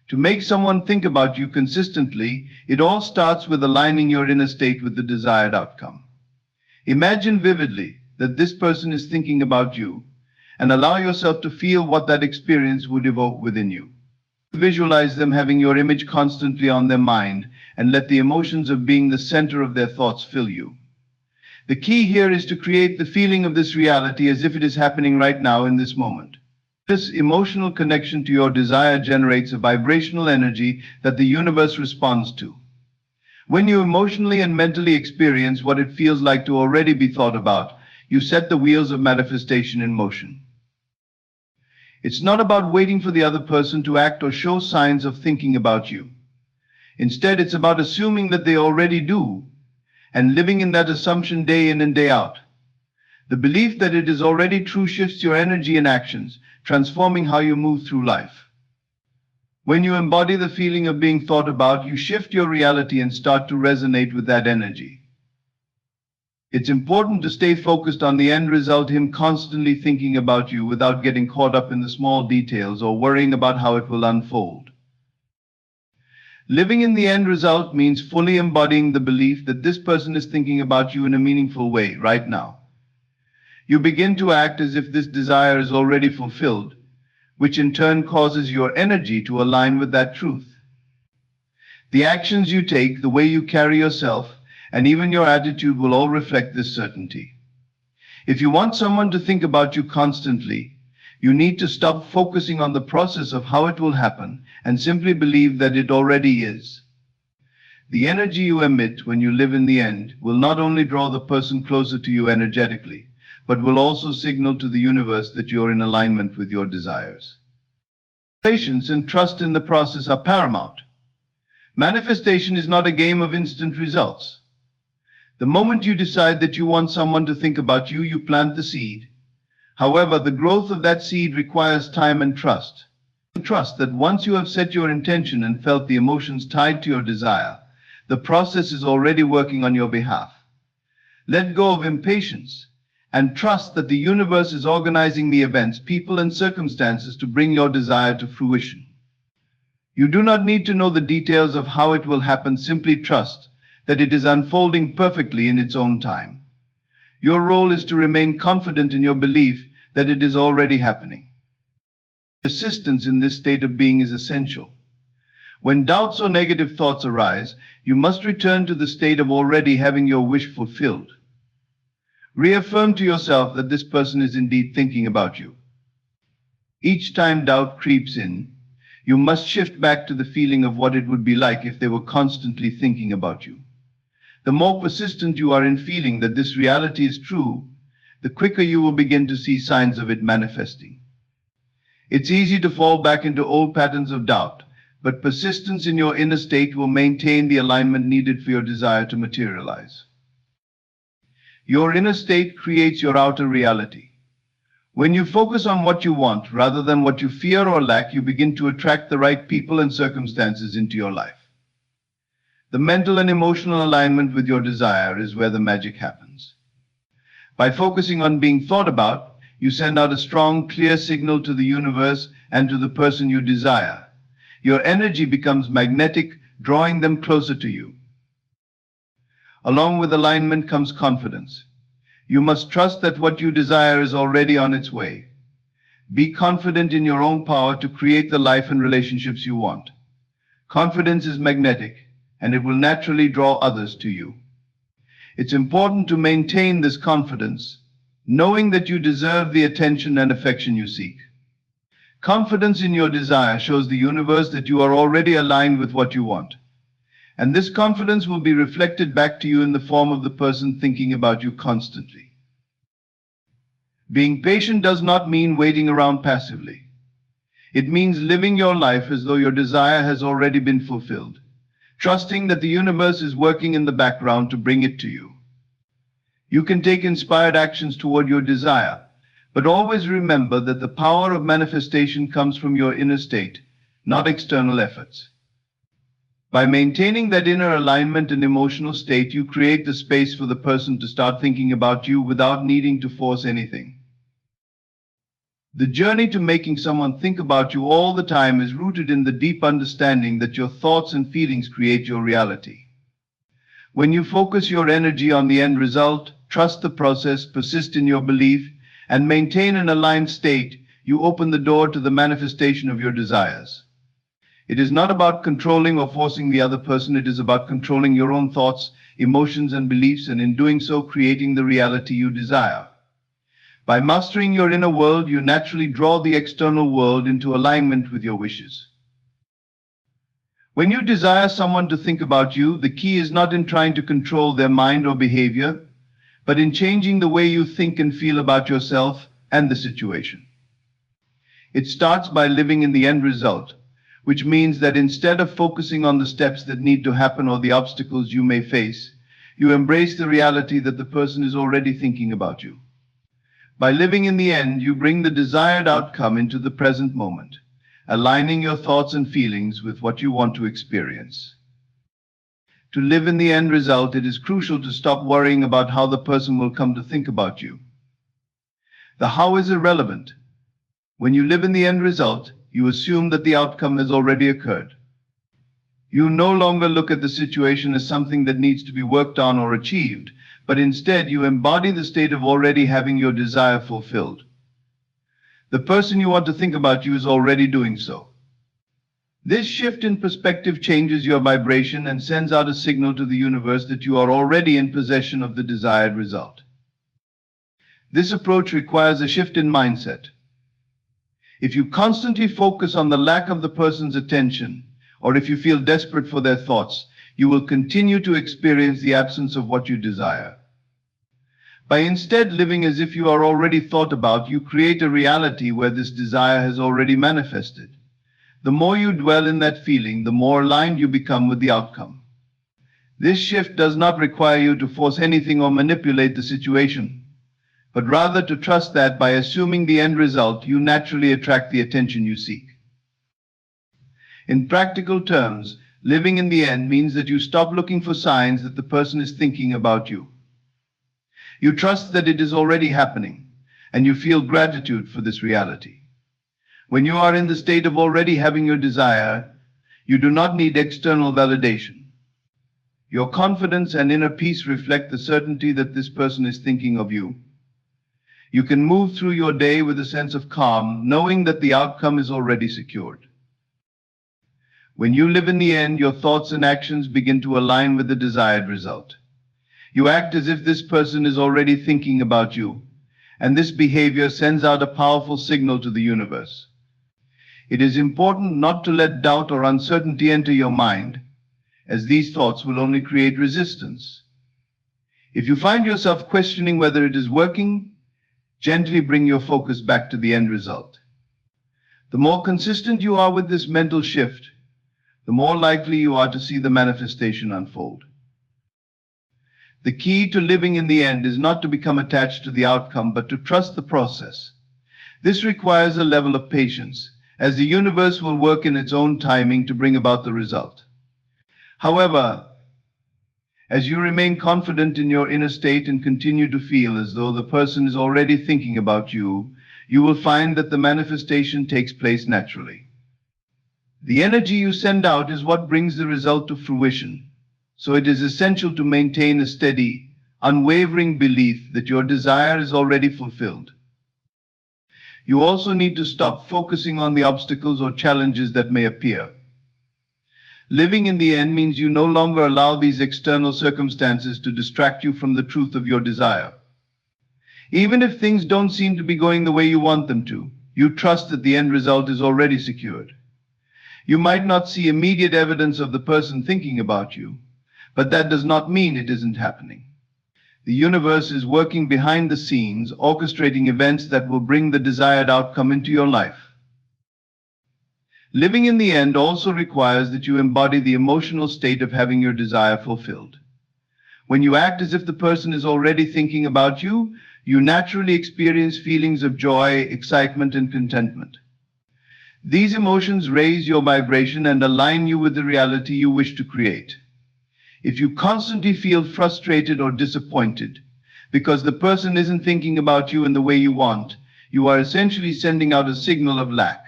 To make someone think about you consistently, it all starts with aligning your inner state with the desired outcome. Imagine vividly that this person is thinking about you, and allow yourself to feel what that experience would evoke within you. Visualize them having your image constantly on their mind, and let the emotions of being the center of their thoughts fill you. The key here is to create the feeling of this reality as if it is happening right now in this moment. This emotional connection to your desire generates a vibrational energy that the universe responds to. When you emotionally and mentally experience what it feels like to already be thought about, you set the wheels of manifestation in motion. It's not about waiting for the other person to act or show signs of thinking about you. Instead, it's about assuming that they already do, and living in that assumption day in and day out. The belief that it is already true shifts your energy and actions, transforming how you move through life. When you embody the feeling of being thought about, you shift your reality and start to resonate with that energy. It's important to stay focused on the end result, him constantly thinking about you without getting caught up in the small details or worrying about how it will unfold. Living in the end result means fully embodying the belief that this person is thinking about you in a meaningful way right now. You begin to act as if this desire is already fulfilled, which in turn causes your energy to align with that truth. The actions you take, the way you carry yourself, and even your attitude will all reflect this certainty. If you want someone to think about you constantly, you need to stop focusing on the process of how it will happen and simply believe that it already is. The energy you emit when you live in the end will not only draw the person closer to you energetically, but will also signal to the universe that you're in alignment with your desires. Patience and trust in the process are paramount. Manifestation is not a game of instant results. The moment you decide that you want someone to think about you, you plant the seed. However, the growth of that seed requires time and trust. Trust that once you have set your intention and felt the emotions tied to your desire, the process is already working on your behalf. Let go of impatience and trust that the universe is organizing the events, people, and circumstances to bring your desire to fruition. You do not need to know the details of how it will happen, simply trust that it is unfolding perfectly in its own time. Your role is to remain confident in your belief that it is already happening. Persistence in this state of being is essential. When doubts or negative thoughts arise, you must return to the state of already having your wish fulfilled. Reaffirm to yourself that this person is indeed thinking about you. Each time doubt creeps in, you must shift back to the feeling of what it would be like if they were constantly thinking about you. The more persistent you are in feeling that this reality is true, the quicker you will begin to see signs of it manifesting. It's easy to fall back into old patterns of doubt, but persistence in your inner state will maintain the alignment needed for your desire to materialize. Your inner state creates your outer reality. When you focus on what you want rather than what you fear or lack, you begin to attract the right people and circumstances into your life. The mental and emotional alignment with your desire is where the magic happens. By focusing on being thought about, you send out a strong, clear signal to the universe and to the person you desire. Your energy becomes magnetic, drawing them closer to you. Along with alignment comes confidence. You must trust that what you desire is already on its way. Be confident in your own power to create the life and relationships you want. Confidence is magnetic, and it will naturally draw others to you. It's important to maintain this confidence, knowing that you deserve the attention and affection you seek. Confidence in your desire shows the universe that you are already aligned with what you want. And this confidence will be reflected back to you in the form of the person thinking about you constantly. Being patient does not mean waiting around passively. It means living your life as though your desire has already been fulfilled, trusting that the universe is working in the background to bring it to you. You can take inspired actions toward your desire, but always remember that the power of manifestation comes from your inner state, not external efforts. By maintaining that inner alignment and emotional state, you create the space for the person to start thinking about you without needing to force anything. The journey to making someone think about you all the time is rooted in the deep understanding that your thoughts and feelings create your reality. When you focus your energy on the end result, trust the process, persist in your belief, and maintain an aligned state, you open the door to the manifestation of your desires. It is not about controlling or forcing the other person, it is about controlling your own thoughts, emotions, and beliefs, and in doing so, creating the reality you desire. By mastering your inner world, you naturally draw the external world into alignment with your wishes. When you desire someone to think about you, the key is not in trying to control their mind or behavior, but in changing the way you think and feel about yourself and the situation. It starts by living in the end result, which means that instead of focusing on the steps that need to happen or the obstacles you may face, you embrace the reality that the person is already thinking about you. By living in the end, you bring the desired outcome into the present moment, aligning your thoughts and feelings with what you want to experience. To live in the end result, it is crucial to stop worrying about how the person will come to think about you. The how is irrelevant. When you live in the end result, you assume that the outcome has already occurred. You no longer look at the situation as something that needs to be worked on or achieved, but instead you embody the state of already having your desire fulfilled. The person you want to think about you is already doing so. This shift in perspective changes your vibration and sends out a signal to the universe that you are already in possession of the desired result. This approach requires a shift in mindset. If you constantly focus on the lack of the person's attention, or if you feel desperate for their thoughts, you will continue to experience the absence of what you desire. By instead living as if you are already thought about, you create a reality where this desire has already manifested. The more you dwell in that feeling, the more aligned you become with the outcome. This shift does not require you to force anything or manipulate the situation, but rather to trust that by assuming the end result, you naturally attract the attention you seek. In practical terms, living in the end means that you stop looking for signs that the person is thinking about you. You trust that it is already happening, and you feel gratitude for this reality. When you are in the state of already having your desire, you do not need external validation. Your confidence and inner peace reflect the certainty that this person is thinking of you. You can move through your day with a sense of calm, knowing that the outcome is already secured. When you live in the end, your thoughts and actions begin to align with the desired result. You act as if this person is already thinking about you, and this behavior sends out a powerful signal to the universe. It is important not to let doubt or uncertainty enter your mind, as these thoughts will only create resistance. If you find yourself questioning whether it is working, gently bring your focus back to the end result. The more consistent you are with this mental shift, the more likely you are to see the manifestation unfold. The key to living in the end is not to become attached to the outcome, but to trust the process. This requires a level of patience, as the universe will work in its own timing to bring about the result. However, as you remain confident in your inner state and continue to feel as though the person is already thinking about you, you will find that the manifestation takes place naturally. The energy you send out is what brings the result to fruition. So it is essential to maintain a steady, unwavering belief that your desire is already fulfilled. You also need to stop focusing on the obstacles or challenges that may appear. Living in the end means you no longer allow these external circumstances to distract you from the truth of your desire. Even if things don't seem to be going the way you want them to, you trust that the end result is already secured. You might not see immediate evidence of the person thinking about you, but that does not mean it isn't happening. The universe is working behind the scenes, orchestrating events that will bring the desired outcome into your life. Living in the end also requires that you embody the emotional state of having your desire fulfilled. When you act as if the person is already thinking about you, you naturally experience feelings of joy, excitement, and contentment. These emotions raise your vibration and align you with the reality you wish to create. If you constantly feel frustrated or disappointed because the person isn't thinking about you in the way you want, You are essentially sending out a signal of lack.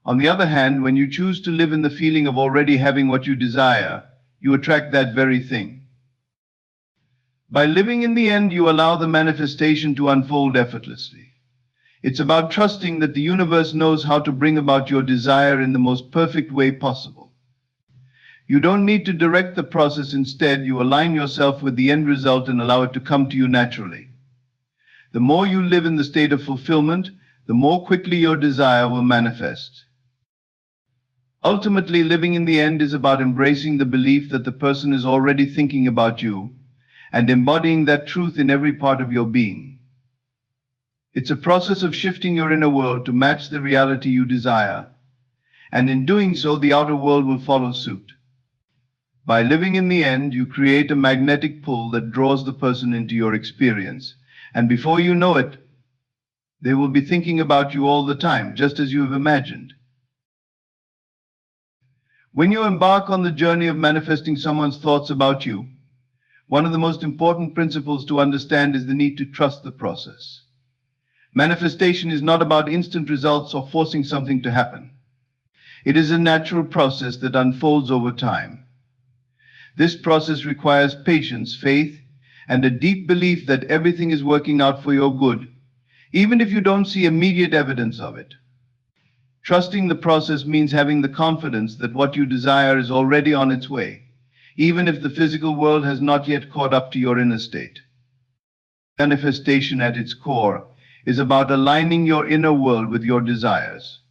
On the other hand, when you choose to live in the feeling of already having what you desire, you attract that very thing. By living in the end, you allow the manifestation to unfold effortlessly. It's about trusting that the universe knows how to bring about your desire in the most perfect way possible. You don't need to direct the process. Instead, you align yourself with the end result and allow it to come to you naturally. The more you live in the state of fulfillment, the more quickly your desire will manifest. Ultimately, living in the end is about embracing the belief that the person is already thinking about you and embodying that truth in every part of your being. It's a process of shifting your inner world to match the reality you desire, and in doing so, the outer world will follow suit. By living in the end, you create a magnetic pull that draws the person into your experience, and before you know it, they will be thinking about you all the time, just as you have imagined. When you embark on the journey of manifesting someone's thoughts about you, one of the most important principles to understand is the need to trust the process. Manifestation is not about instant results or forcing something to happen. It is a natural process that unfolds over time. This process requires patience, faith, and a deep belief that everything is working out for your good, even if you don't see immediate evidence of it. Trusting the process means having the confidence that what you desire is already on its way, even if the physical world has not yet caught up to your inner state. Manifestation at its core is about aligning your inner world with your desires.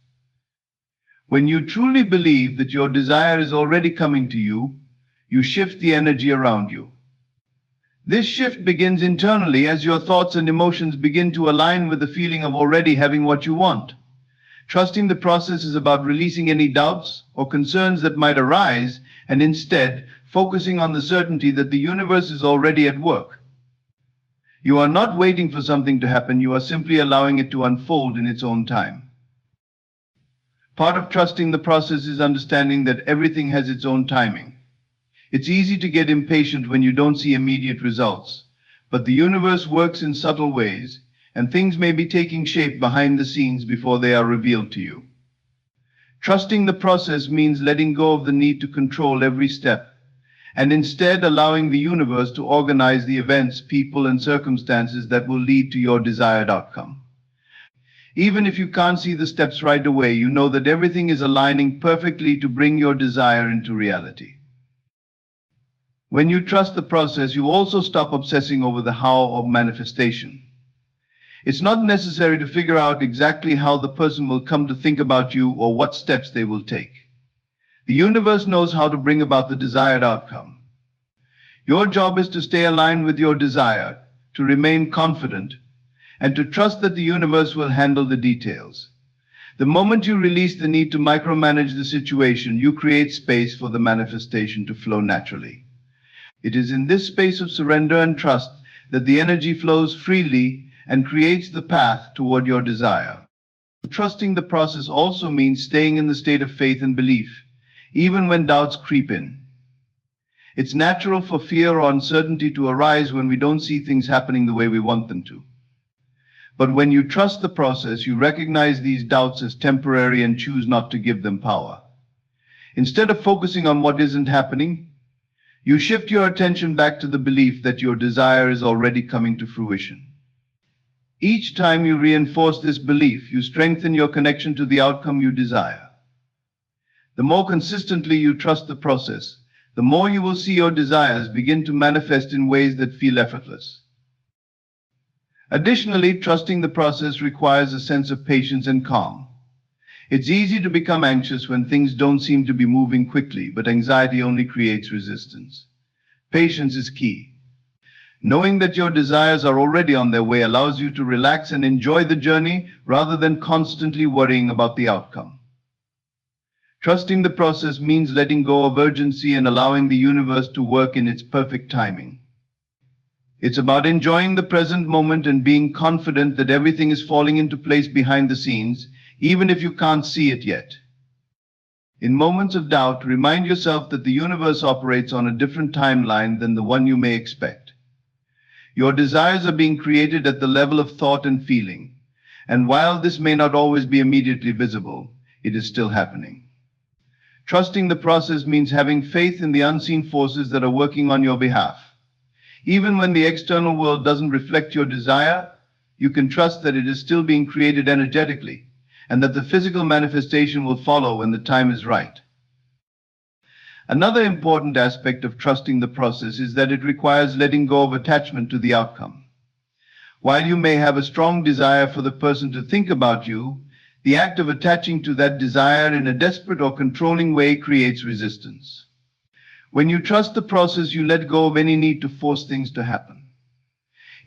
When you truly believe that your desire is already coming to you, you shift the energy around you. This shift begins internally as your thoughts and emotions begin to align with the feeling of already having what you want. Trusting the process is about releasing any doubts or concerns that might arise and instead focusing on the certainty that the universe is already at work. You are not waiting for something to happen, you are simply allowing it to unfold in its own time. Part of trusting the process is understanding that everything has its own timing. It's easy to get impatient when you don't see immediate results, but the universe works in subtle ways, and things may be taking shape behind the scenes before they are revealed to you. Trusting the process means letting go of the need to control every step, and instead allowing the universe to organize the events, people, and circumstances that will lead to your desired outcome. Even if you can't see the steps right away, you know that everything is aligning perfectly to bring your desire into reality. When you trust the process, you also stop obsessing over the how of manifestation. It's not necessary to figure out exactly how the person will come to think about you or what steps they will take. The universe knows how to bring about the desired outcome. Your job is to stay aligned with your desire, to remain confident, and to trust that the universe will handle the details. The moment you release the need to micromanage the situation, you create space for the manifestation to flow naturally. It is in this space of surrender and trust that the energy flows freely and creates the path toward your desire. Trusting the process also means staying in the state of faith and belief, even when doubts creep in. It's natural for fear or uncertainty to arise when we don't see things happening the way we want them to. But when you trust the process, you recognize these doubts as temporary and choose not to give them power. Instead of focusing on what isn't happening, you shift your attention back to the belief that your desire is already coming to fruition. Each time you reinforce this belief, you strengthen your connection to the outcome you desire. The more consistently you trust the process, the more you will see your desires begin to manifest in ways that feel effortless. Additionally, trusting the process requires a sense of patience and calm. It's easy to become anxious when things don't seem to be moving quickly, but anxiety only creates resistance. Patience is key. Knowing that your desires are already on their way allows you to relax and enjoy the journey rather than constantly worrying about the outcome. Trusting the process means letting go of urgency and allowing the universe to work in its perfect timing. It's about enjoying the present moment and being confident that everything is falling into place behind the scenes, even if you can't see it yet. In moments of doubt, remind yourself that the universe operates on a different timeline than the one you may expect. Your desires are being created at the level of thought and feeling, And while this may not always be immediately visible, it is still happening. Trusting the process means having faith in the unseen forces that are working on your behalf. Even when the external world doesn't reflect your desire, you can trust that it is still being created energetically, and that the physical manifestation will follow when the time is right. Another important aspect of trusting the process is that it requires letting go of attachment to the outcome. While you may have a strong desire for the person to think about you, the act of attaching to that desire in a desperate or controlling way creates resistance. When you trust the process, you let go of any need to force things to happen.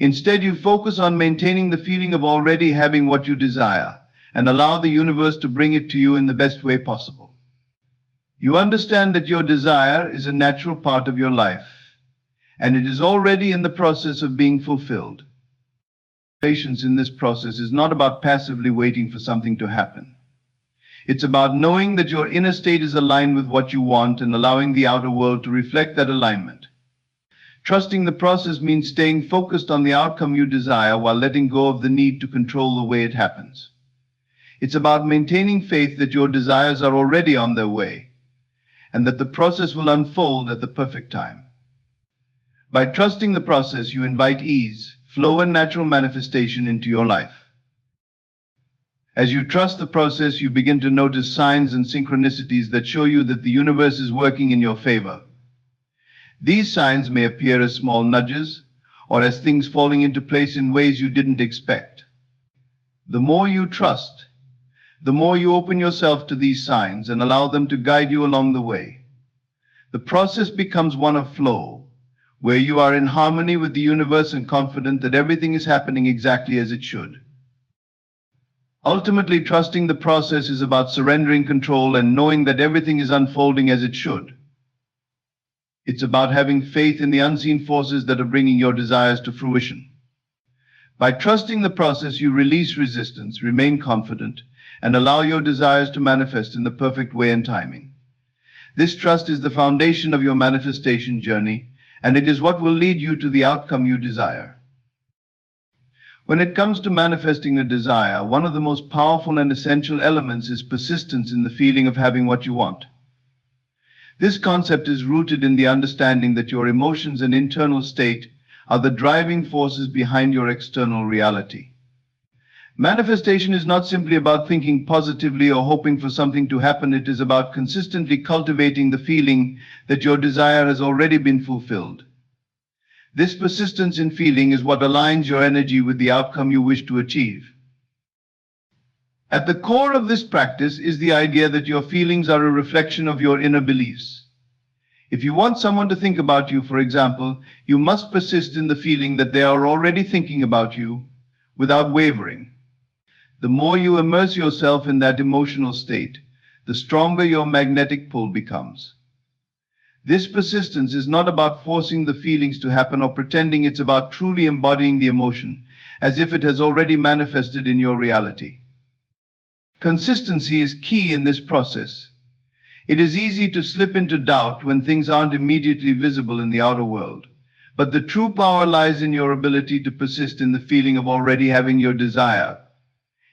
Instead, you focus on maintaining the feeling of already having what you desire and allow the universe to bring it to you in the best way possible. You understand that your desire is a natural part of your life, and it is already in the process of being fulfilled. Patience in this process is not about passively waiting for something to happen. It's about knowing that your inner state is aligned with what you want and allowing the outer world to reflect that alignment. Trusting the process means staying focused on the outcome you desire while letting go of the need to control the way it happens. It's about maintaining faith that your desires are already on their way and that the process will unfold at the perfect time. By trusting the process, you invite ease, flow, and natural manifestation into your life. As you trust the process, you begin to notice signs and synchronicities that show you that the universe is working in your favor. These signs may appear as small nudges or as things falling into place in ways you didn't expect. The more you trust, the more you open yourself to these signs and allow them to guide you along the way. The process becomes one of flow, where you are in harmony with the universe and confident that everything is happening exactly as it should. Ultimately, trusting the process is about surrendering control and knowing that everything is unfolding as it should. It's about having faith in the unseen forces that are bringing your desires to fruition. By trusting the process, you release resistance, remain confident, and allow your desires to manifest in the perfect way and timing. This trust is the foundation of your manifestation journey, and it is what will lead you to the outcome you desire. When it comes to manifesting a desire, one of the most powerful and essential elements is persistence in the feeling of having what you want. This concept is rooted in the understanding that your emotions and internal state are the driving forces behind your external reality. Manifestation is not simply about thinking positively or hoping for something to happen. It is about consistently cultivating the feeling that your desire has already been fulfilled. This persistence in feeling is what aligns your energy with the outcome you wish to achieve. At the core of this practice is the idea that your feelings are a reflection of your inner beliefs. If you want someone to think about you, for example, you must persist in the feeling that they are already thinking about you without wavering. The more you immerse yourself in that emotional state, the stronger your magnetic pull becomes. This persistence is not about forcing the feelings to happen or pretending. It's about truly embodying the emotion, as if it has already manifested in your reality. Consistency is key in this process. It is easy to slip into doubt when things aren't immediately visible in the outer world, but the true power lies in your ability to persist in the feeling of already having your desire,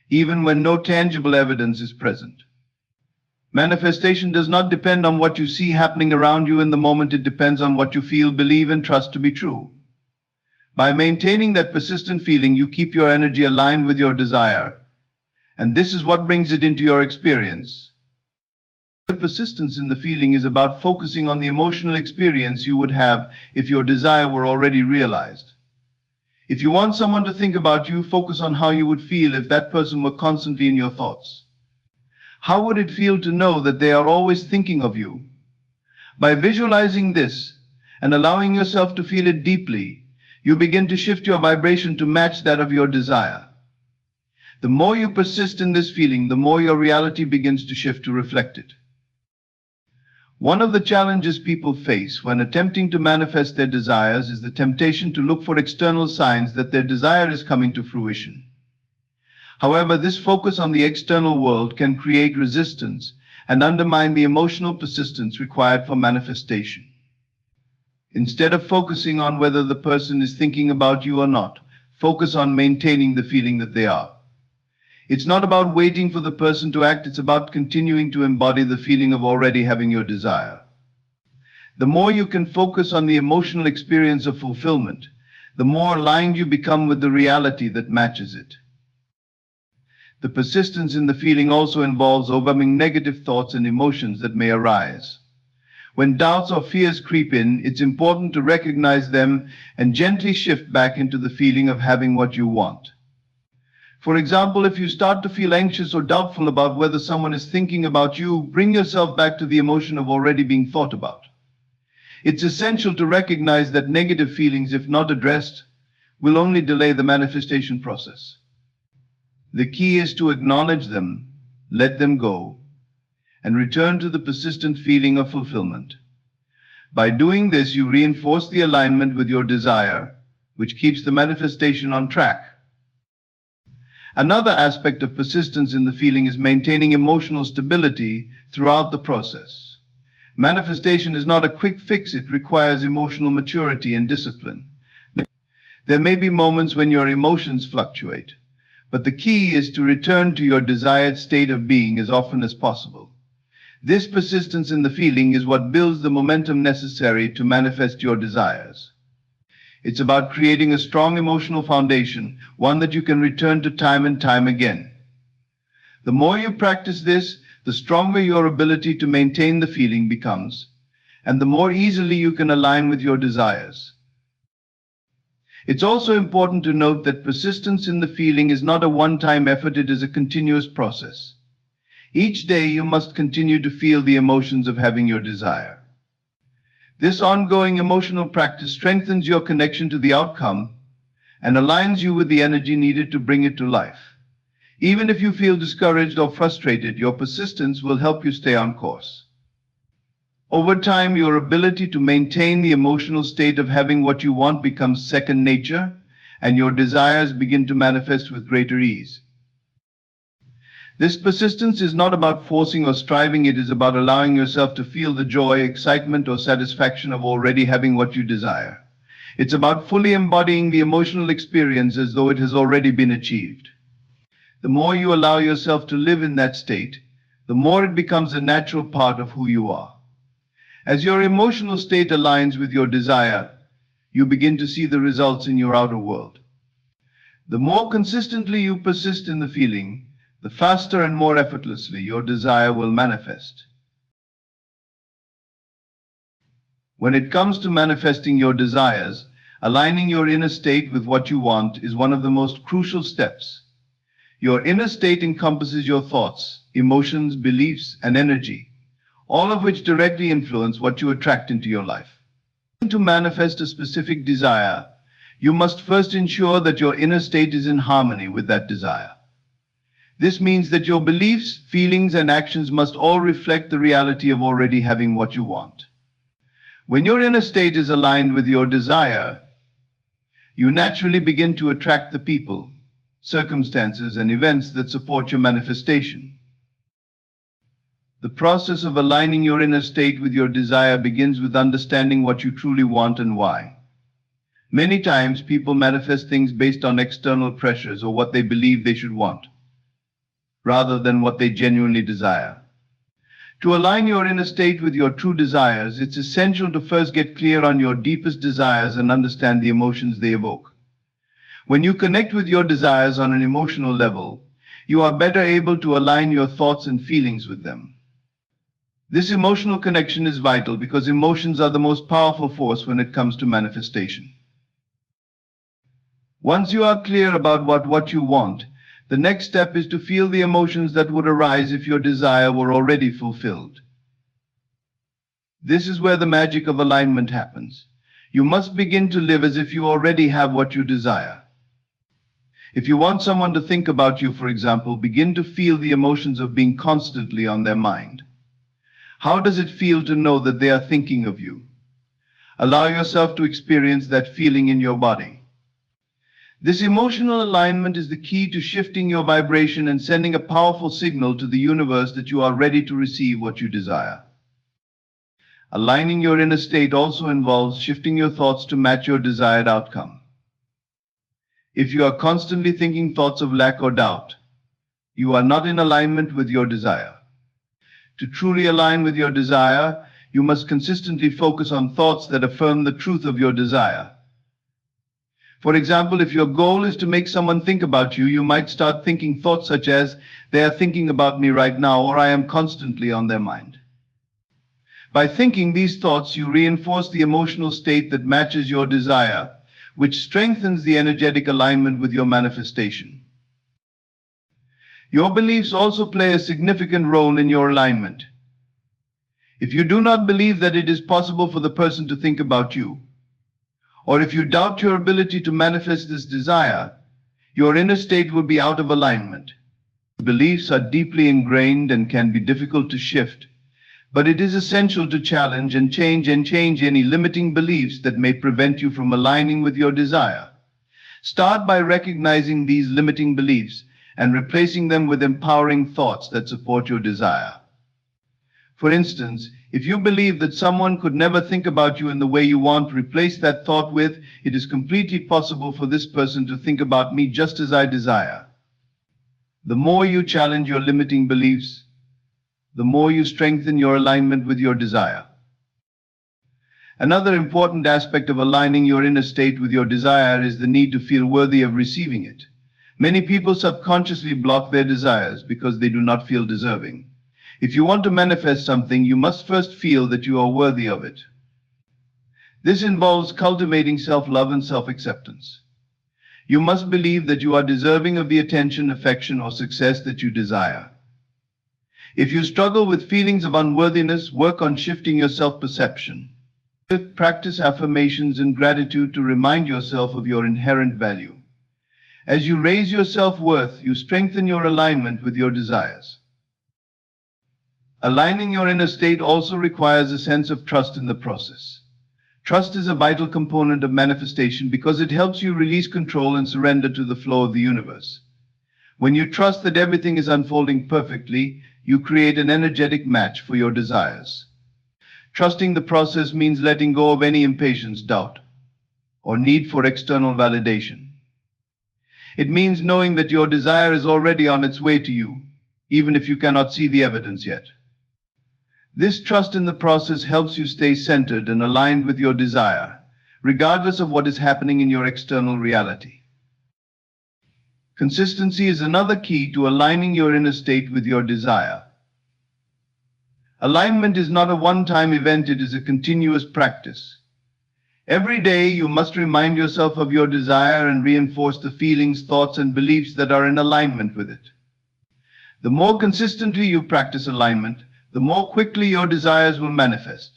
even when no tangible evidence is present. Manifestation does not depend on what you see happening around you in the moment. It depends on what you feel, believe, and trust to be true. By maintaining that persistent feeling, you keep your energy aligned with your desire, and this is what brings it into your experience. The persistence in the feeling is about focusing on the emotional experience you would have if your desire were already realized. If you want someone to think about you, focus on how you would feel if that person were constantly in your thoughts. How would it feel to know that they are always thinking of you? By visualizing this and allowing yourself to feel it deeply, you begin to shift your vibration to match that of your desire. The more you persist in this feeling, the more your reality begins to shift to reflect it. One of the challenges people face when attempting to manifest their desires is the temptation to look for external signs that their desire is coming to fruition. However, this focus on the external world can create resistance and undermine the emotional persistence required for manifestation. Instead of focusing on whether the person is thinking about you or not, focus on maintaining the feeling that they are. It's not about waiting for the person to act, it's about continuing to embody the feeling of already having your desire. The more you can focus on the emotional experience of fulfillment, the more aligned you become with the reality that matches it. The persistence in the feeling also involves overcoming negative thoughts and emotions that may arise. When doubts or fears creep in, it's important to recognize them and gently shift back into the feeling of having what you want. For example, if you start to feel anxious or doubtful about whether someone is thinking about you, bring yourself back to the emotion of already being thought about. It's essential to recognize that negative feelings, if not addressed, will only delay the manifestation process. The key is to acknowledge them, let them go, and return to the persistent feeling of fulfillment. By doing this, you reinforce the alignment with your desire, which keeps the manifestation on track. Another aspect of persistence in the feeling is maintaining emotional stability throughout the process. Manifestation is not a quick fix, it requires emotional maturity and discipline. There may be moments when your emotions fluctuate, but the key is to return to your desired state of being as often as possible. This persistence in the feeling is what builds the momentum necessary to manifest your desires. It's about creating a strong emotional foundation, one that you can return to time and time again. The more you practice this, the stronger your ability to maintain the feeling becomes, and the more easily you can align with your desires. It's also important to note that persistence in the feeling is not a one-time effort, it is a continuous process. Each day you must continue to feel the emotions of having your desire. This ongoing emotional practice strengthens your connection to the outcome and aligns you with the energy needed to bring it to life. Even if you feel discouraged or frustrated, your persistence will help you stay on course. Over time, your ability to maintain the emotional state of having what you want becomes second nature, and your desires begin to manifest with greater ease. This persistence is not about forcing or striving, it is about allowing yourself to feel the joy, excitement, or satisfaction of already having what you desire. It's about fully embodying the emotional experience as though it has already been achieved. The more you allow yourself to live in that state, the more it becomes a natural part of who you are. As your emotional state aligns with your desire, you begin to see the results in your outer world. The more consistently you persist in the feeling, the faster and more effortlessly your desire will manifest. When it comes to manifesting your desires, aligning your inner state with what you want is one of the most crucial steps. Your inner state encompasses your thoughts, emotions, beliefs, and energy, all of which directly influence what you attract into your life. To manifest a specific desire, you must first ensure that your inner state is in harmony with that desire. This means that your beliefs, feelings, and actions must all reflect the reality of already having what you want. When your inner state is aligned with your desire, you naturally begin to attract the people, circumstances, and events that support your manifestation. The process of aligning your inner state with your desire begins with understanding what you truly want and why. Many times, people manifest things based on external pressures or what they believe they should want, rather than what they genuinely desire. To align your inner state with your true desires, it's essential to first get clear on your deepest desires and understand the emotions they evoke. When you connect with your desires on an emotional level, you are better able to align your thoughts and feelings with them. This emotional connection is vital because emotions are the most powerful force when it comes to manifestation. Once you are clear about what you want, the next step is to feel the emotions that would arise if your desire were already fulfilled. This is where the magic of alignment happens. You must begin to live as if you already have what you desire. If you want someone to think about you, for example, begin to feel the emotions of being constantly on their mind. How does it feel to know that they are thinking of you? Allow yourself to experience that feeling in your body. This emotional alignment is the key to shifting your vibration and sending a powerful signal to the universe that you are ready to receive what you desire. Aligning your inner state also involves shifting your thoughts to match your desired outcome. If you are constantly thinking thoughts of lack or doubt, You are not in alignment with your desire. To truly align with your desire, you must consistently focus on thoughts that affirm the truth of your desire. For example, if your goal is to make someone think about you, you might start thinking thoughts such as, "They are thinking about me right now," or "I am constantly on their mind." By thinking these thoughts, you reinforce the emotional state that matches your desire, which strengthens the energetic alignment with your manifestation. Your beliefs also play a significant role in your alignment. If you do not believe that it is possible for the person to think about you, or if you doubt your ability to manifest this desire, your inner state will be out of alignment. Beliefs are deeply ingrained and can be difficult to shift, but it is essential to challenge and change any limiting beliefs that may prevent you from aligning with your desire. Start by recognizing these limiting beliefs and replacing them with empowering thoughts that support your desire. For instance, if you believe that someone could never think about you in the way you want, replace that thought with, "It is completely possible for this person to think about me just as I desire." The more you challenge your limiting beliefs, the more you strengthen your alignment with your desire. Another important aspect of aligning your inner state with your desire is the need to feel worthy of receiving it. Many people subconsciously block their desires because they do not feel deserving. If you want to manifest something, you must first feel that you are worthy of it. This involves cultivating self-love and self-acceptance. You must believe that you are deserving of the attention, affection, or success that you desire. If you struggle with feelings of unworthiness, work on shifting your self-perception. Practice affirmations and gratitude to remind yourself of your inherent value. As you raise your self-worth, you strengthen your alignment with your desires. Aligning your inner state also requires a sense of trust in the process. Trust is a vital component of manifestation because it helps you release control and surrender to the flow of the universe. When you trust that everything is unfolding perfectly, you create an energetic match for your desires. Trusting the process means letting go of any impatience, doubt, or need for external validation. It means knowing that your desire is already on its way to you, even if you cannot see the evidence yet. This trust in the process helps you stay centered and aligned with your desire, regardless of what is happening in your external reality. Consistency is another key to aligning your inner state with your desire. Alignment is not a one-time event, it is a continuous practice. Every day you must remind yourself of your desire and reinforce the feelings, thoughts, and beliefs that are in alignment with it. The more consistently you practice alignment, the more quickly your desires will manifest.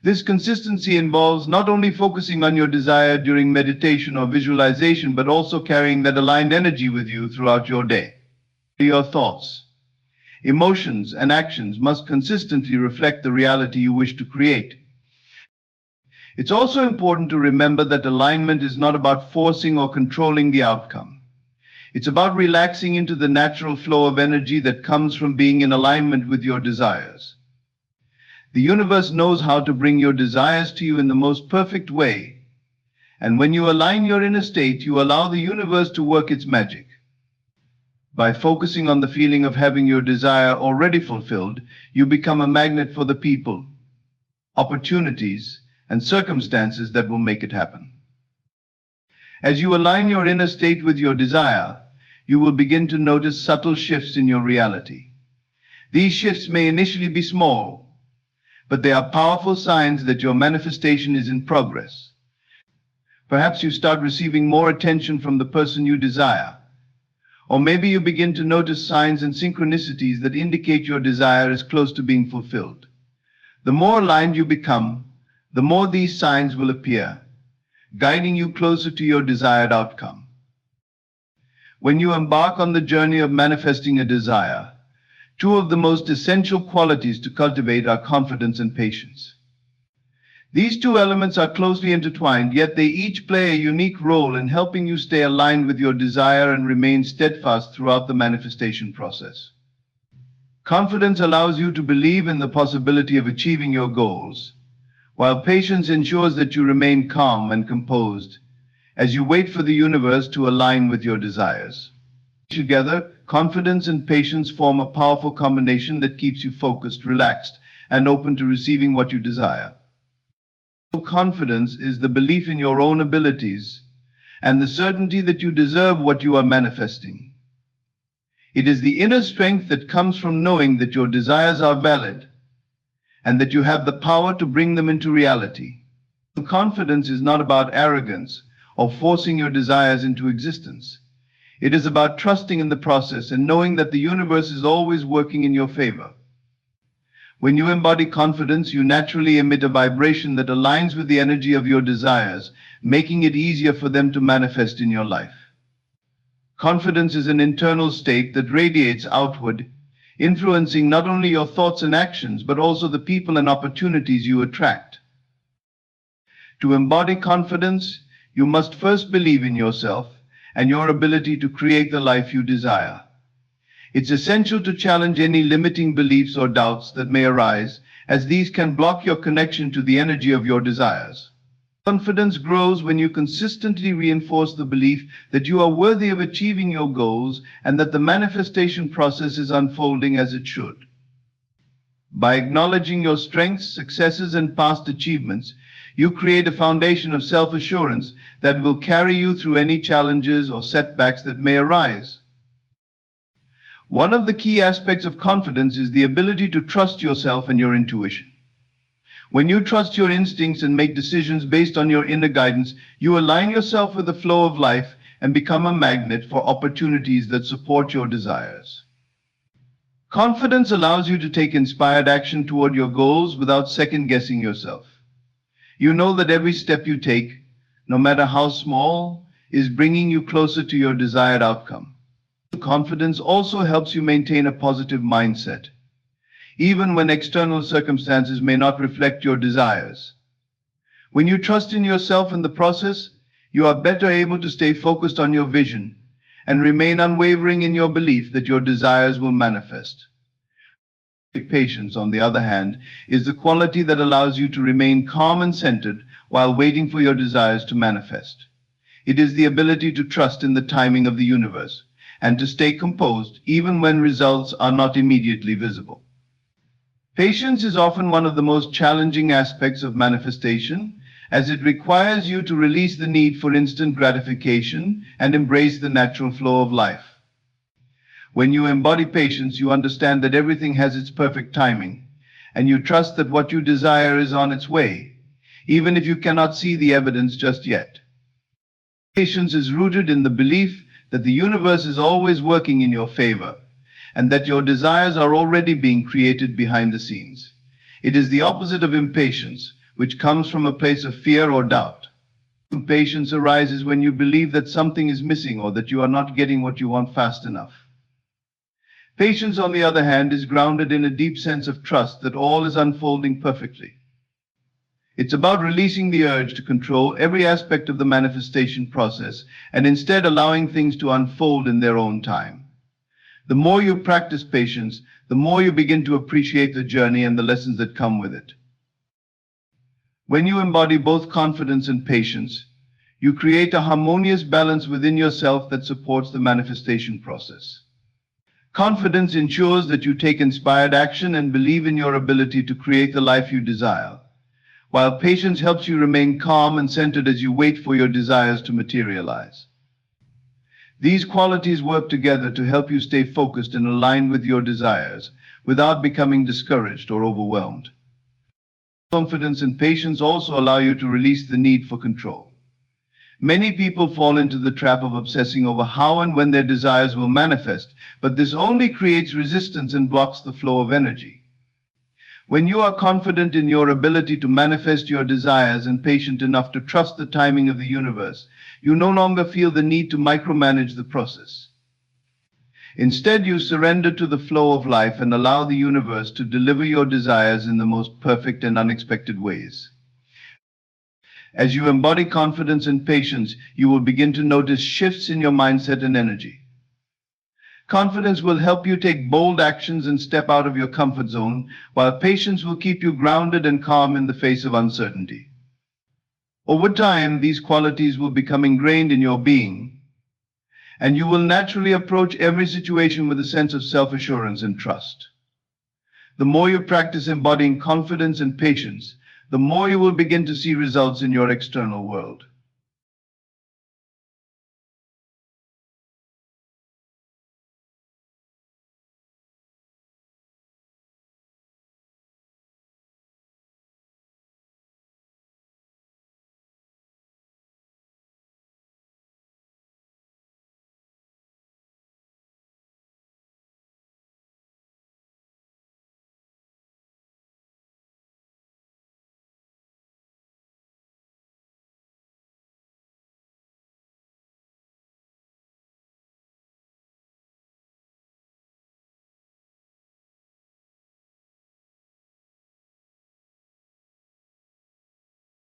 This consistency involves not only focusing on your desire during meditation or visualization, but also carrying that aligned energy with you throughout your day. Your thoughts, emotions, and actions must consistently reflect the reality you wish to create. It's also important to remember that alignment is not about forcing or controlling the outcome. It's about relaxing into the natural flow of energy that comes from being in alignment with your desires. The universe knows how to bring your desires to you in the most perfect way. And when you align your inner state, you allow the universe to work its magic. By focusing on the feeling of having your desire already fulfilled, you become a magnet for the people, opportunities, and circumstances that will make it happen. As you align your inner state with your desire, you will begin to notice subtle shifts in your reality. These shifts may initially be small, but they are powerful signs that your manifestation is in progress. Perhaps you start receiving more attention from the person you desire, or maybe you begin to notice signs and synchronicities that indicate your desire is close to being fulfilled. The more aligned you become, the more these signs will appear, guiding you closer to your desired outcome. When you embark on the journey of manifesting a desire, two of the most essential qualities to cultivate are confidence and patience. These two elements are closely intertwined, yet they each play a unique role in helping you stay aligned with your desire and remain steadfast throughout the manifestation process. Confidence allows you to believe in the possibility of achieving your goals, while patience ensures that you remain calm and composed as you wait for the universe to align with your desires. Together, confidence and patience form a powerful combination that keeps you focused, relaxed, and open to receiving what you desire. Confidence is the belief in your own abilities and the certainty that you deserve what you are manifesting. It is the inner strength that comes from knowing that your desires are valid and that you have the power to bring them into reality. Confidence is not about arrogance or forcing your desires into existence. It is about trusting in the process and knowing that the universe is always working in your favor. When you embody confidence, you naturally emit a vibration that aligns with the energy of your desires, making it easier for them to manifest in your life. Confidence is an internal state that radiates outward, influencing not only your thoughts and actions, but also the people and opportunities you attract. To embody confidence, you must first believe in yourself and your ability to create the life you desire. It's essential to challenge any limiting beliefs or doubts that may arise, as these can block your connection to the energy of your desires. Confidence grows when you consistently reinforce the belief that you are worthy of achieving your goals and that the manifestation process is unfolding as it should. By acknowledging your strengths, successes, and past achievements, you create a foundation of self-assurance that will carry you through any challenges or setbacks that may arise. One of the key aspects of confidence is the ability to trust yourself and your intuition. When you trust your instincts and make decisions based on your inner guidance, you align yourself with the flow of life and become a magnet for opportunities that support your desires. Confidence allows you to take inspired action toward your goals without second-guessing yourself. You know that every step you take, no matter how small, is bringing you closer to your desired outcome. Confidence also helps you maintain a positive mindset, even when external circumstances may not reflect your desires. When you trust in yourself and the process, you are better able to stay focused on your vision and remain unwavering in your belief that your desires will manifest. Patience, on the other hand, is the quality that allows you to remain calm and centered while waiting for your desires to manifest. It is the ability to trust in the timing of the universe and to stay composed even when results are not immediately visible. Patience is often one of the most challenging aspects of manifestation, as it requires you to release the need for instant gratification and embrace the natural flow of life. When you embody patience, you understand that everything has its perfect timing, and you trust that what you desire is on its way, even if you cannot see the evidence just yet. Patience is rooted in the belief that the universe is always working in your favor, and that your desires are already being created behind the scenes. It is the opposite of impatience, which comes from a place of fear or doubt. Impatience arises when you believe that something is missing or that you are not getting what you want fast enough. Patience, on the other hand, is grounded in a deep sense of trust that all is unfolding perfectly. It's about releasing the urge to control every aspect of the manifestation process and instead allowing things to unfold in their own time. The more you practice patience, the more you begin to appreciate the journey and the lessons that come with it. When you embody both confidence and patience, you create a harmonious balance within yourself that supports the manifestation process. Confidence ensures that you take inspired action and believe in your ability to create the life you desire, while patience helps you remain calm and centered as you wait for your desires to materialize. These qualities work together to help you stay focused and aligned with your desires without becoming discouraged or overwhelmed. Confidence and patience also allow you to release the need for control. Many people fall into the trap of obsessing over how and when their desires will manifest, but this only creates resistance and blocks the flow of energy. When you are confident in your ability to manifest your desires and patient enough to trust the timing of the universe, you no longer feel the need to micromanage the process. Instead, you surrender to the flow of life and allow the universe to deliver your desires in the most perfect and unexpected ways. As you embody confidence and patience, you will begin to notice shifts in your mindset and energy. Confidence will help you take bold actions and step out of your comfort zone, while patience will keep you grounded and calm in the face of uncertainty. Over time, these qualities will become ingrained in your being, and you will naturally approach every situation with a sense of self-assurance and trust. The more you practice embodying confidence and patience, the more you will begin to see results in your external world.